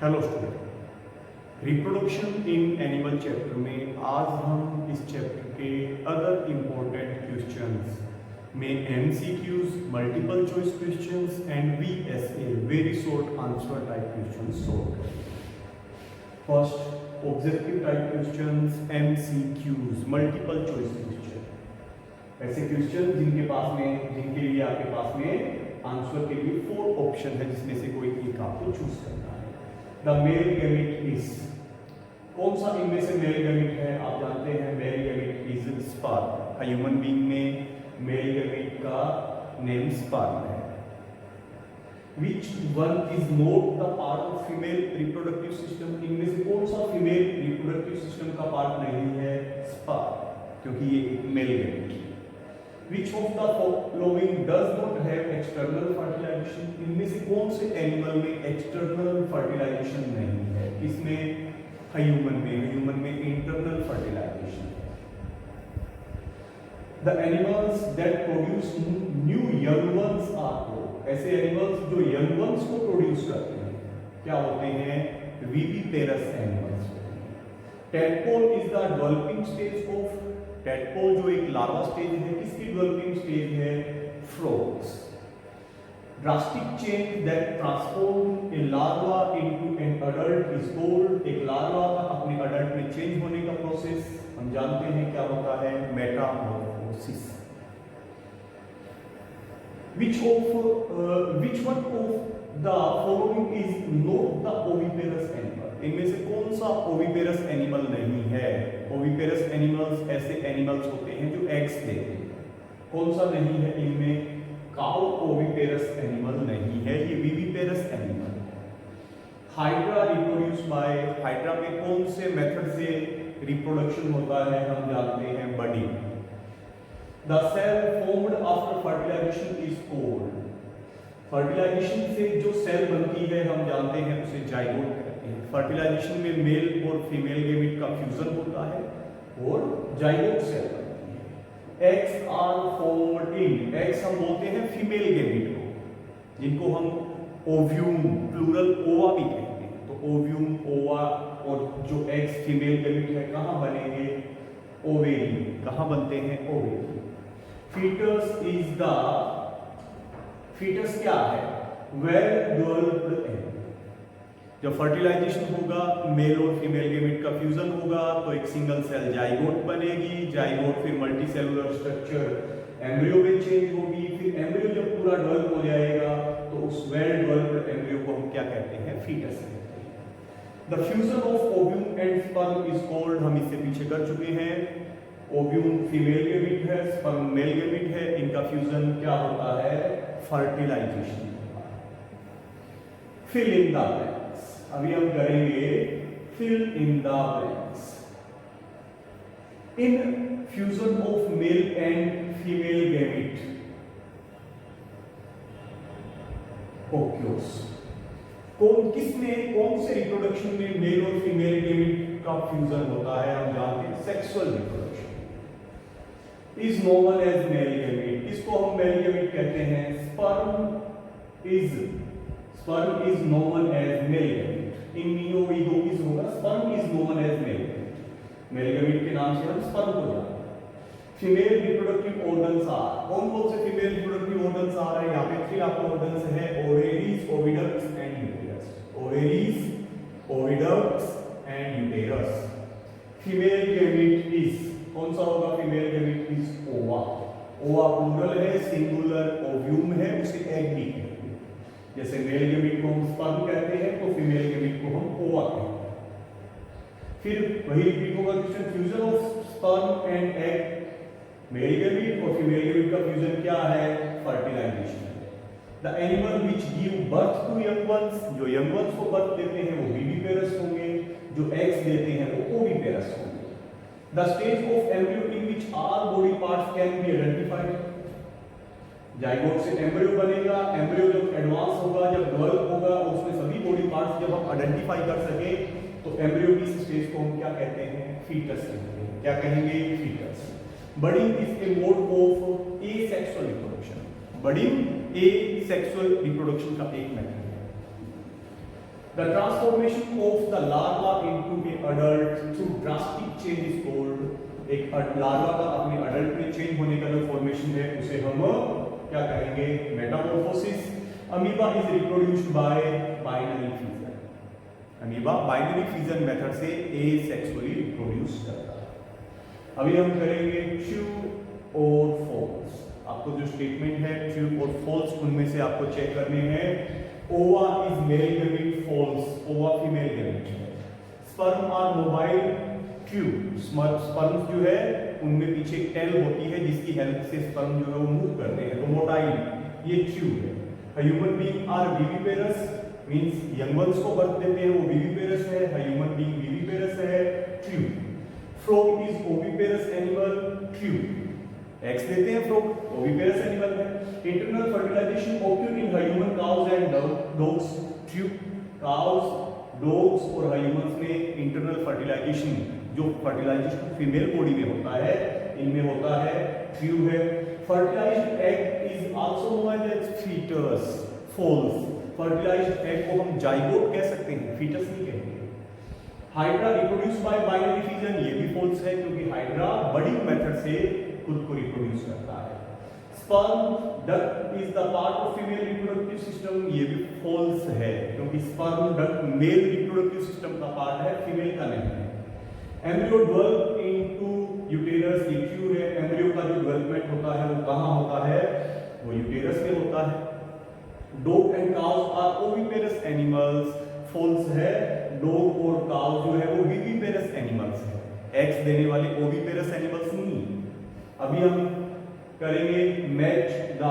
Hello student, reproduction in animal chapter में आज हम इस चैप्टर के अदर इम्पोर्टेंट क्वेश्चंस में MCQs, multiple choice questions and VSA very short answer type questions solve करेंगे। First objective type questions, MCQs multiple choice question, ऐसे question जिनके लिए आपके पास में आंसर के लिए 4 ऑप्शन है जिसमें से कोई एक आपको चूज करना है। द मेल गैमेट इज, कौन सा इनमें से मेल गैमेट है? आप जानते हैं male gamete is sperm. Human being में मेल गैमेट का नेम स्पर्म है। Which one is not the part of female reproductive system? इनमें से कौन सा फीमेल रिप्रोडक्टिव सिस्टम का पार्ट नहीं है? स्पर्म, क्योंकि ये एक मेल गैमेट है। Which of the following does not have external fertilization? इनमें से कौन से एनिमल में एक्सटर्नल फर्टिलाइजेशन नहीं है? इसमें ह्यूमन में इंटरनल फर्टिलाइजेशन है। The animals that produce new young ones are called, ऐसे एनिमल्स जो यंग वंस को प्रोड्यूस करते हैं क्या होते हैं? विविपेरस एनिमल्स होते हैं। Tadpole is the developing stage of, tadpole जो एक लार्वा स्टेज है, किसकी डेवलपिंग स्टेज है? Frogs. Drastic change that transform A larva into an adult is called, एक लार्वा का अपने अडल्ट में चेंज होने का प्रोसेस हम जानते हैं क्या होता है? Metamorphosis. Which one of the following is not the oviparous animal? इनमें से कौन सा ओविपेरस एनिमल नहीं है? ओविपेरस एनिमल्स ऐसे एनिमल्स होते हैं जो एग्स देते हैं। कौन सा नहीं है इनमें? काउ ओविपेरस एनिमल नहीं है, ये विविपेरस एनिमल है। हाइड्रा रिप्रोड्यूस बाय, हाइड्रा में कौन से मेथड से रिप्रोडक्शन होता है? हम जानते हैं budding. The cell formed after fertilization is called, fertilization से जो सेल बनती है हम जानते हैं उसे जाइगोट कहते हैं। फर्टिलाइजेशन में मेल और फीमेल गैमेट का फ्यूजन होता है और जाइगोट सेल बनती है। Eggs are formed in, eggs हम बोलते हैं फीमेल गैमेट को, जिनको हम ओव्यूम प्लूरल ओवा भी कहते हैं। तो ओव्यूम, ओवा और जो एग्स फीमेल गैमेट है कहाँ बनेंगे? ओवेरी। कहाँ बनते हैं? Ovary. Foetus is the, foetus क्या है? Well developed egg. जब फर्टिलाइजेशन होगा, मेल और फीमेल गैमेट का फ्यूजन होगा तो एक सिंगल सेल जाइगोट बनेगी। जाइगोट फिर मल्टीसेलुलर स्ट्रक्चर एम्ब्रियो में चेंज होगी। फिर एम्ब्रियो जब पूरा डेवलप हो जाएगा तो उस वेल डेवलप्ड एम्ब्रियो को हम क्या कहते हैं? फीटस कहते हैं। The fusion of ovum and sperm is called, हम इससे पीछे कर चुके हैं। ओव्यूम फीमेल गैमेट है, स्पर्म मेल गैमेट है, इनका फ्यूजन क्या होता है? फर्टिलाइजेशन होता है। फिल इन द ब्लैंक्स, अभी हम करेंगे fill in the blanks. In fusion of male and female gamete occurs, कौन से रिप्रोडक्शन में मेल और फीमेल गैमेट का फ्यूजन होता है? हम जानते हैं sexual reproduction. Is known as male gamete, इसको हम मेल गैमेट कहते हैं। Sperm is known as male gamete. In neo ego is होगा, sperm is known as male gamete. Male gamete के नाम से हम स्पर्म को जानते हैं। फीमेल रिप्रोडक्टिव ऑर्गन्स आर, कौन से फीमेल रिप्रोडक्टिव ऑर्गन्स आ रहे हैं? यहाँ पे 3 आपको ऑर्गन्स है, ovaries, oviducts and uterus. Ovaries, oviducts and uterus. Female gamete is, कौन सा होगा? फीमेल गैमेट इज ओवा। ओवा प्लूरल है, सिंगुलर ओव्यूम है, उसे एग भी कहते हैं। जैसे मेल गैमेट को हम स्पर्म कहते हैं तो फीमेल गैमेट को हम ओवा कहते हैं। फिर वही रिपीट होगा question, fusion of sperm and egg, male gamete और फीमेल गैमेट का फ्यूजन क्या है? Fertilization. The animal which give birth to young ones, जो यंग वंस को बर्थ देते हैं वो विविपेरस होंगे, जो एग्स देते हैं वो ओविपेरस होंगे। The stage of embryo in which all body parts can be identified, zygote से एम्ब्रियो बनेगा, एम्ब्रियो जब एडवांस होगा, जब डेवलप होगा, उसमें सभी बॉडी पार्ट्स जब हम आइडेंटिफाई कर सके तो एम्ब्रियो की स्टेज को हम क्या कहते हैं? फीटस कहते हैं। क्या कहेंगे? Foetus. Budding is a mode of asexual reproduction, budding asexual reproduction का एक मेथड है। The transformation of the larva into an adult through drastic change is called, एक लार्वा का अपने अडल्ट में चेंज होने का जो फॉर्मेशन है उसे हम क्या कहेंगे, Metamorphosis. Amoeba is reproduced bye binary fusion. Amoeba binary fusion method से एसेक्सुअली रिप्रोड्यूस करता है। अभी हम करेंगे ट्रू और फॉल्स। आपको जो स्टेटमेंट है ट्रू और फॉल्स, उनमें से आपको चेक करने हैं। Ova is male gamete, false, ova female gamete है। Sperm are mobile, true, sperm जो है उनमें पीछे एक टेल होती है जिसकी हेल्प से स्पर्म जो है वो मूव करते हैं, तो मोटाइल, ये ट्रू है। Human being are viviparous, means young ones को बर्थ देते हैं वो विविपेरस है, ह्यूमन बीइंग विविपेरस है, true. Frog is oviparous animal, true, eggs देते हैं फ्रॉग, ओविपेरस एनिमल है। Internal fertilization occur in human cows and dogs, true, cows, dogs और ह्यूमंस में इंटरनल फर्टिलाइजेशन, जो फर्टिलाइजेशन फीमेल बॉडी में होता है, इनमें होता है, ट्रू है। Fertilized egg is also known as foetus, false, fertilised egg को हम जाइगोट कह सकते हैं, फीटस नहीं कहते। Hydra reproduce by binary fusion, ये भी फॉल्स है क्योंकि हाइड्रा बडिंग मेथड से खुद को रिप्रोड्यूस करता है। Sperm duct is the part of female reproductive system, ये भी फॉल्स है क्योंकि sperm duct male reproductive system का पार्ट है, फीमेल का नहीं है। एम्ब्रियो डेवलप इनटू यूटेरस, ये ट्रू है। एम्ब्रियो का जो डेवलपमेंट होता है वो कहां होता है, वो यूटेरस में होता है। Dog and cows are oviparous animals, false है। डॉग और काउ जो है वो विविपेरस एनिमल्स है, एग्स देने वाले ओविपेरस एनिमल्स नहीं। अभी हम करेंगे मैच द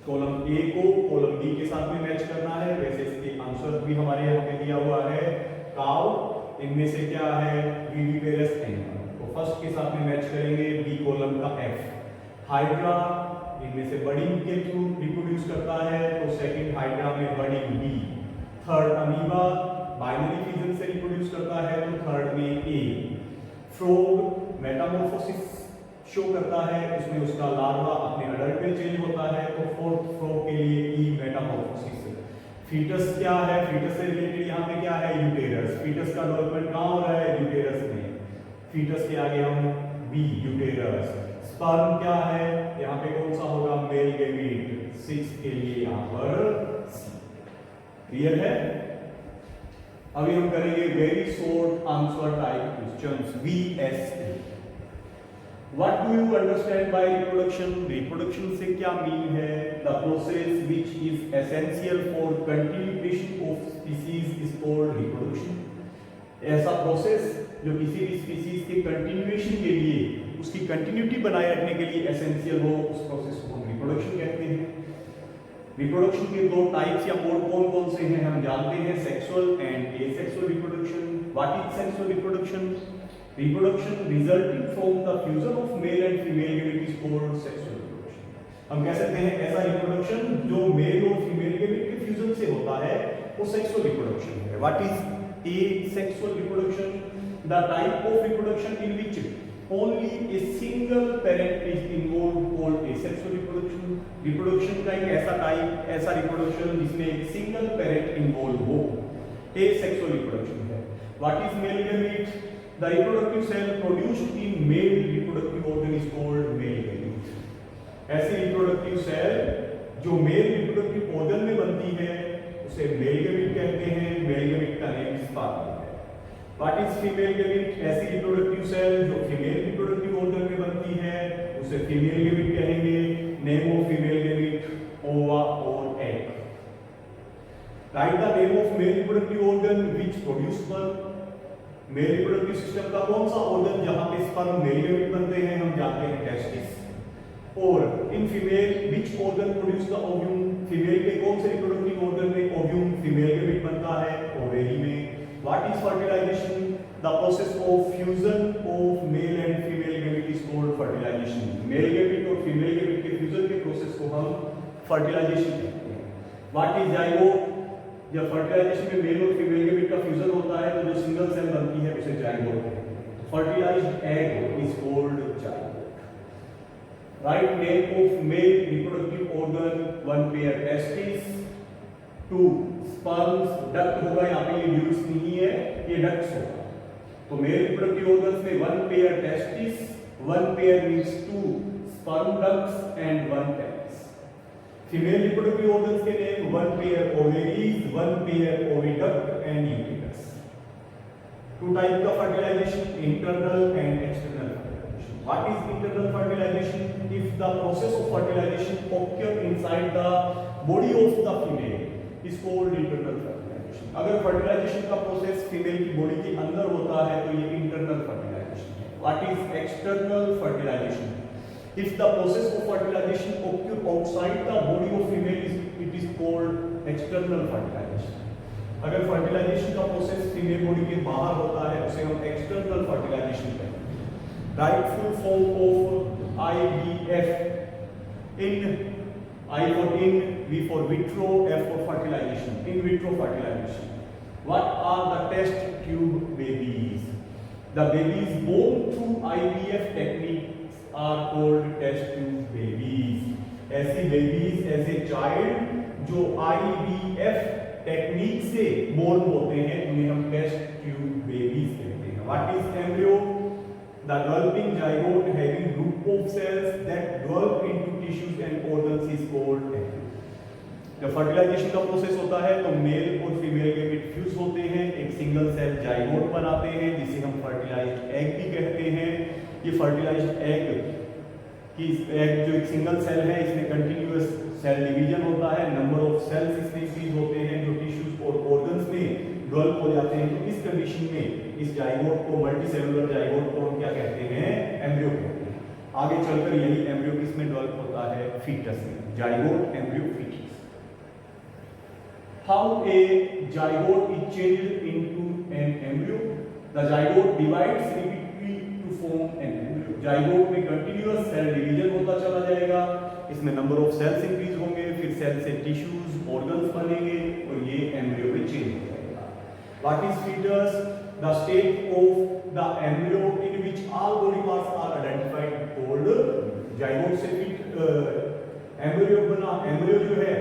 कॉलम ए को कॉलम बी के साथ में मैच करना है। वैसे इसके आंसर भी हमारे यहाँ पे दिया हुआ है, काउ, इनमें से क्या है, विविपेरस एनिमल, तो फर्स्ट के साथ में मैच करेंगे बी कॉलम का एफ। हाइड्रा इनमें से बडिंग के थ्रू रिप्रोड्यूस करता है, तो सेकंड हाइड्रा में budding B. Third amoeba binary fusion से रिप्रोड्यूस करता है, तो थर्ड में ए। फ्रॉग मेटामॉर्फोसिस शो करता है, उसमें उसका लार्वा अपने अडल्ट में चेंज होता है, तो फोर्थ फ्रॉग के लिए ई मेटामॉर्फोसिस। फीटस क्या है, फीटस से रिलेटेड यहाँ पे क्या है, यूटेरस। फीटस का डेवलपमेंट कहाँ हो रहा है, यूटेरस में। फीटस के आगे हम बी, यूटेरस। स्पर्म क्या है, यहाँ पे कौन सा होगा, मेल गैमेट, 6 के लिए यहाँ पर सी। क्लियर है। अभी हम करेंगे very short answer type questions, VSA। What do you understand by reproduction? Reproduction से क्या मीन है? The process which is essential for continuation of species is called reproduction. ऐसा प्रोसेस जो किसी भी स्पीसीज के कंटिन्यूएशन के लिए, उसकी कंटिन्यूटी बनाए रखने के लिए एसेंशियल हो, उस प्रोसेस को हम रिप्रोडक्शन कहते हैं। रिप्रोडक्शन के दो टाइप्स या मोड कौन कौन से हैं हम जानते हैं, sexual and asexual reproduction. What is sexual reproduction? Reproduction resulting from the fusion of male and female gamete is called sexual reproduction. हम कह सकते हैं ऐसा रिप्रोडक्शन जो मेल और फीमेल गैमेट के फ्यूजन से होता है वो सेक्सुअल रिप्रोडक्शन है। What is asexual reproduction? The type of reproduction in which only a single parent is involved called asexual reproduction. Reproduction का एक ऐसा टाइप, ऐसा रिप्रोडक्शन जिसमें एक सिंगल पेरेंट इन्वॉल्व हो, asexual reproduction है। What is male gamete? The reproductive cell produced in male reproductive organ is called male gamete. ऐसी reproductive cell जो male reproductive organ में बनती है उसे male gamete कहते हैं। male gamete का name sperm है। What is female gamete? ऐसी reproductive cell जो female reproductive organ में बनती है उसे female gamete कहेंगे। Name of female gamete, ova or egg. Write the name of male reproductive organ which produce sperm. Male reproductive system का कौन सा ऑर्गन जहां पे स्पर्म मेल गैमेट बनते हैं, हम जानते हैं टेस्टिस। और in female which organ produce the ovum, female के कौन से रिप्रोडक्टिव ऑर्गन में ओव्यूम फीमेल गैमेट बनता है, ओवेरी में। What is fertilization? The process of fusion of male and female gamete is called fertilization. Male gamete और female gamete के fusion के प्रोसेस को हम फर्टिलाइजेशन कहते हैं। What is zygote? जब फर्टिलाइजेशन में मेल और फीमेल गैमेट का फ्यूजन होता है तो जो सिंगल सेल बनती है उसे जाइगोट कहते हैं। Fertilized egg is called zygote. Right name of male reproductive organ, 1 pair testis, 2 sperms duct होगा, यहाँ पे ये ड्यूड्स नहीं है, ये डक्ट्स होगा। तो मेल रिप्रोडक्टिव ऑर्गन्स में 1 pair testis, 1 pair means 2 sperm ducts and 1 penis. Female reproductive organs के name 1 pair ovaries, 1 pair oviduct and uterus. Two types of fertilization, internal and external fertilization. What is internal fertilization? If the process of fertilization occurs inside the body of the female is called internal fertilization. अगर fertilization का process female की body के अंदर होता है तो ये internal fertilization है। What is external fertilization? If the process of fertilization occurs outside the body of female, it is called external fertilization. अगर फर्टिलाइजेशन का प्रोसेस फीमेल बॉडी के बाहर होता है उसे हम एक्सटर्नल फर्टिलाइजेशन कहते हैं। Rightful form of IVF, in I for in, V for vitro, F for fertilization, in vitro fertilization. What are the test tube babies? The babies born through IVF techniques are called test tube babies. ऐसी babies, ऐसे child जो IVF technique से born होते हैं उन्हें हम test tube babies कहते हैं। What is embryo? The developing zygote having group of cells that develop into tissues and organs is called embryo. जब फर्टिलाइजेशन का प्रोसेस होता है तो मेल और फीमेल के बीच फ्यूज होते हैं, एक सिंगल सेल जाइगोट बनाते हैं जिसे हम फर्टिलाइज्ड एग भी कहते हैं। ये फर्टिलाइज्ड एग जो एक सिंगल सेल है इसमें कंटिन्यूअस सेल डिवीजन होता है, नंबर ऑफ सेल्स इसमें इंक्रीज होते हैं जो टिश्यूज और ऑर्गन्स में डेवलप हो जाते हैं। तो इस कंडीशन में इस जाइगोट को, मल्टी सेलुलर जाइगोट को हम क्या कहते हैं? एम्ब्रियो कहते हैं। आगे चलकर यही एम्ब्रियो किसमें डेवलप होता है? फीटस में। Zygote, embryo, foetus. How a zygote is changed into an embryo? The zygote divides repeatedly to form an embryo. Zygote में कंटिन्यूअस सेल डिवीजन होता चला जाएगा, इसमें नंबर ऑफ सेल्स इंक्रीज होंगे, फिर सेल से टिश्यूज, ऑर्गन्स बनेंगे और ये एम्ब्रियो में चेंज हो जाएगा। What is foetus? The state of the embryo in which all body parts are identified called. Zygote से एम्ब्रियो बना। एम्ब्रियो जो है,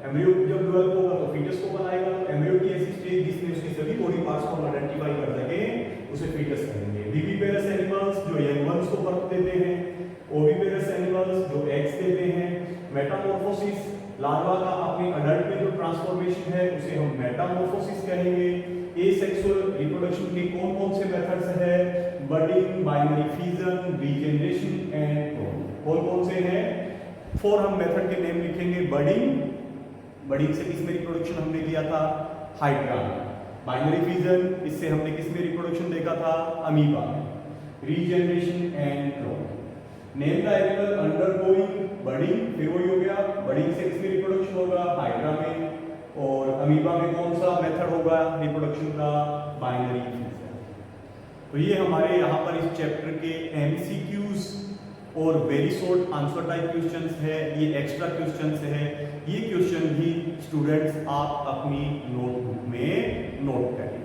एम्ब्रियो जब डेवलप होगा तो फीटस को बनाएगा। एम्ब्रियो की ऐसी स्टेज जिसमें उसके सभी बॉडी पार्ट्स को आइडेंटिफाई कर सके उसे फीटस कहेंगे। विविपेरस एनिमल्स जो यंग वंस को बर्थ देते हैं, ओविपेरस एनिमल्स जो एग्स देते हैं। मेटामॉर्फोसिस, लार्वा का अपने अडल्ट में जो ट्रांसफॉर्मेशन है उसे हम मेटामॉर्फोसिस कहेंगे। एसेक्सुअल रिप्रोडक्शन के कौन-कौन से मेथड्स हैं? Budding, binary fission, regeneration and clone. कौन-कौन से हैं? 4 हम मेथड के नेम लिखेंगे। बडिंग से किसमें रिप्रोडक्शन हमने किया था? हाइड्रा में। बाइनरी फिजन, इससे हमने किसमें रिप्रोडक्शन देखा था? अमीबा में। Regeneration and clone. Name the animal undergoing budding, फिर वही हो गया। बडिंग से किसमें रिप्रोडक्शन होगा? हाइड्रा में। और अमीबा में कौन सा मेथड होगा रिप्रोडक्शन का? Binary fission. तो ये हमारे यहाँ पर इस चैप्टर के एमसीक्यूज और very short answer type questions है। ये एक्स्ट्रा क्वेश्चंस है। ये क्वेश्चन भी स्टूडेंट्स आप अपनी नोटबुक में नोट करें।